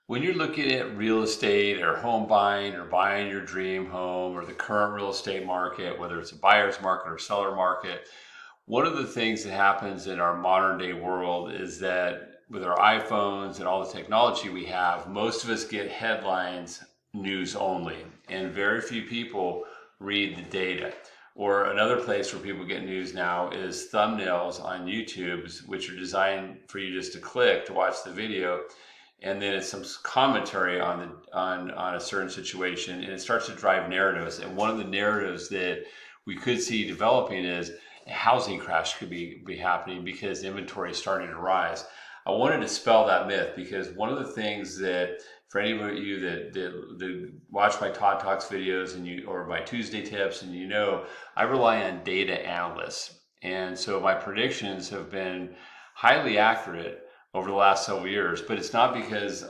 When you're looking at real estate or home buying or buying your dream home or the current real estate market, whether it's a buyer's market or seller market, one of the things that happens in our modern day world is that with our iPhones and all the technology we have, most of us get headlines news only, and very few people read the data. Or another place where people get news now is thumbnails on YouTube, which are designed for you just to click to watch the video, and then it's some commentary on a certain situation, and it starts to drive narratives. And one of the narratives that we could see developing is a housing crash could be happening because inventory is starting to rise. I wanted to dispel that myth because one of the things that for any of you that watch my Todd Talks videos or my Tuesday tips, and I rely on data analysts, and so my predictions have been highly accurate over the last several years, but it's not because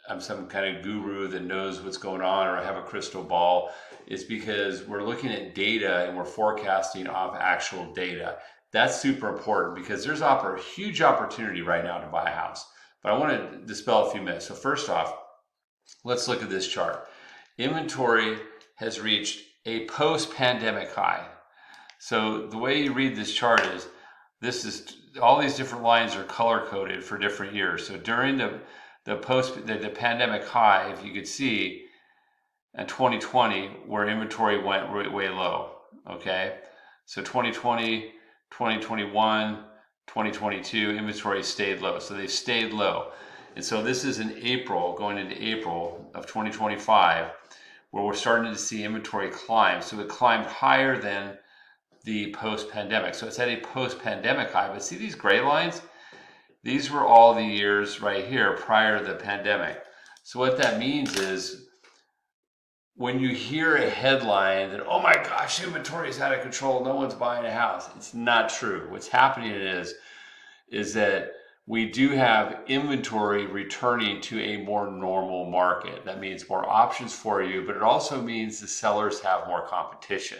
I'm some kind of guru that knows what's going on or I have a crystal ball. It's because we're looking at data and we're forecasting off actual data. That's super important because there's a huge opportunity right now to buy a house. But I want to dispel a few myths. So first off, let's look at this chart. Inventory has reached a post-pandemic high. So the way you read this chart is, all these different lines are color coded for different years. So during the pandemic high, if you could see in 2020 where inventory went way low, okay? So 2020, 2021, 2022, inventory stayed low. So they stayed low. And so this is in April, going into April of 2025, where we're starting to see inventory climb. So it climbed higher than the post-pandemic. So it's at a post-pandemic high. But see these gray lines? These were all the years right here prior to the pandemic. So what that means is when you hear a headline that, oh my gosh, inventory is out of control, no one's buying a house, it's not true. What's happening is that we do have inventory returning to a more normal market. That means more options for you, but it also means the sellers have more competition.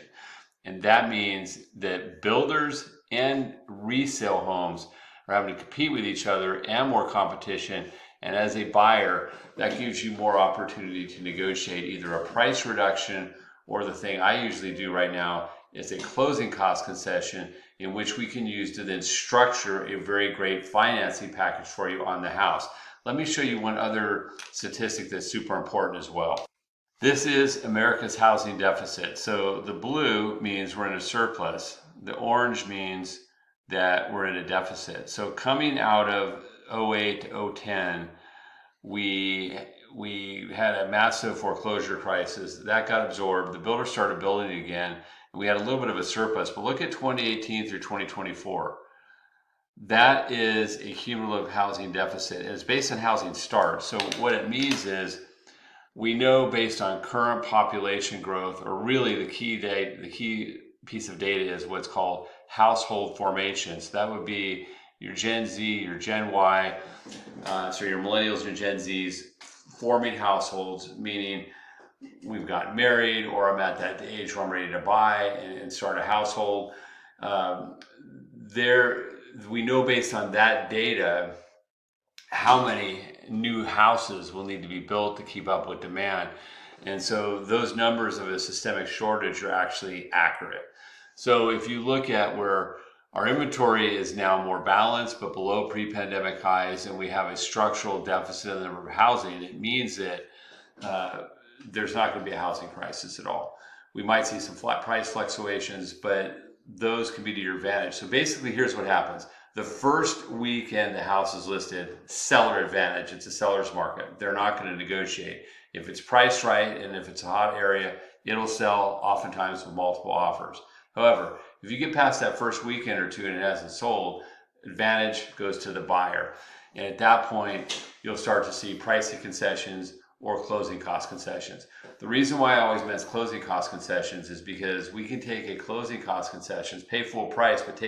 And that means that builders and resale homes are having to compete with each other and more competition. And as a buyer, that gives you more opportunity to negotiate either a price reduction or the thing I usually do right now is a closing cost concession in which we can use to then structure a very great financing package for you on the house. Let me show you one other statistic that's super important as well. This is America's housing deficit. So the blue means we're in a surplus. The orange means that we're in a deficit. So coming out of 08 to 010, we had a massive foreclosure crisis. That got absorbed. The builders started building again. And we had a little bit of a surplus. But look at 2018 through 2024. That is a cumulative housing deficit. It's based on housing starts. So what it means is we know based on current population growth, or really the key piece of data is what's called household formation. So that would be your Gen Z, your Gen Y, so your millennials and Gen Zs forming households, meaning we've gotten married or I'm at that age where I'm ready to buy and start a household. We know based on that data how many new houses will need to be built to keep up with demand. And so those numbers of a systemic shortage are actually accurate. So if you look at where our inventory is now more balanced but below pre-pandemic highs, and we have a structural deficit in the number of housing, it means that there's not going to be a housing crisis at all. We might see some flat price fluctuations, but those can be to your advantage. So basically, here's what happens. The first weekend the house is listed, seller advantage. It's a seller's market. They're not going to negotiate. If it's priced right and if it's a hot area, it'll sell oftentimes with multiple offers. However, if you get past that first weekend or two and it hasn't sold, advantage goes to the buyer. And at that point, you'll start to see pricing concessions or closing cost concessions. The reason why I always mention closing cost concessions is because we can take a closing cost concessions, pay full price, but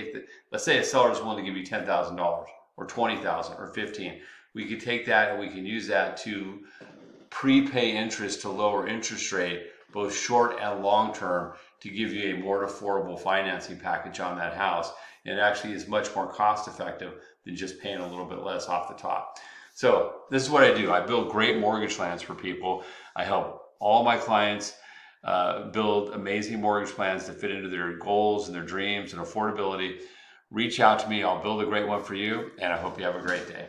let's say a seller is willing to give you $10,000 or $20,000 or $15,000. We could take that and we can use that to prepay interest to lower interest rate, both short and long term, to give you a more affordable financing package on that house. And it actually is much more cost effective than just paying a little bit less off the top. So this is what I do. I build great mortgage plans for people. I help all my clients build amazing mortgage plans that fit into their goals and their dreams and affordability. Reach out to me. I'll build a great one for you, and I hope you have a great day.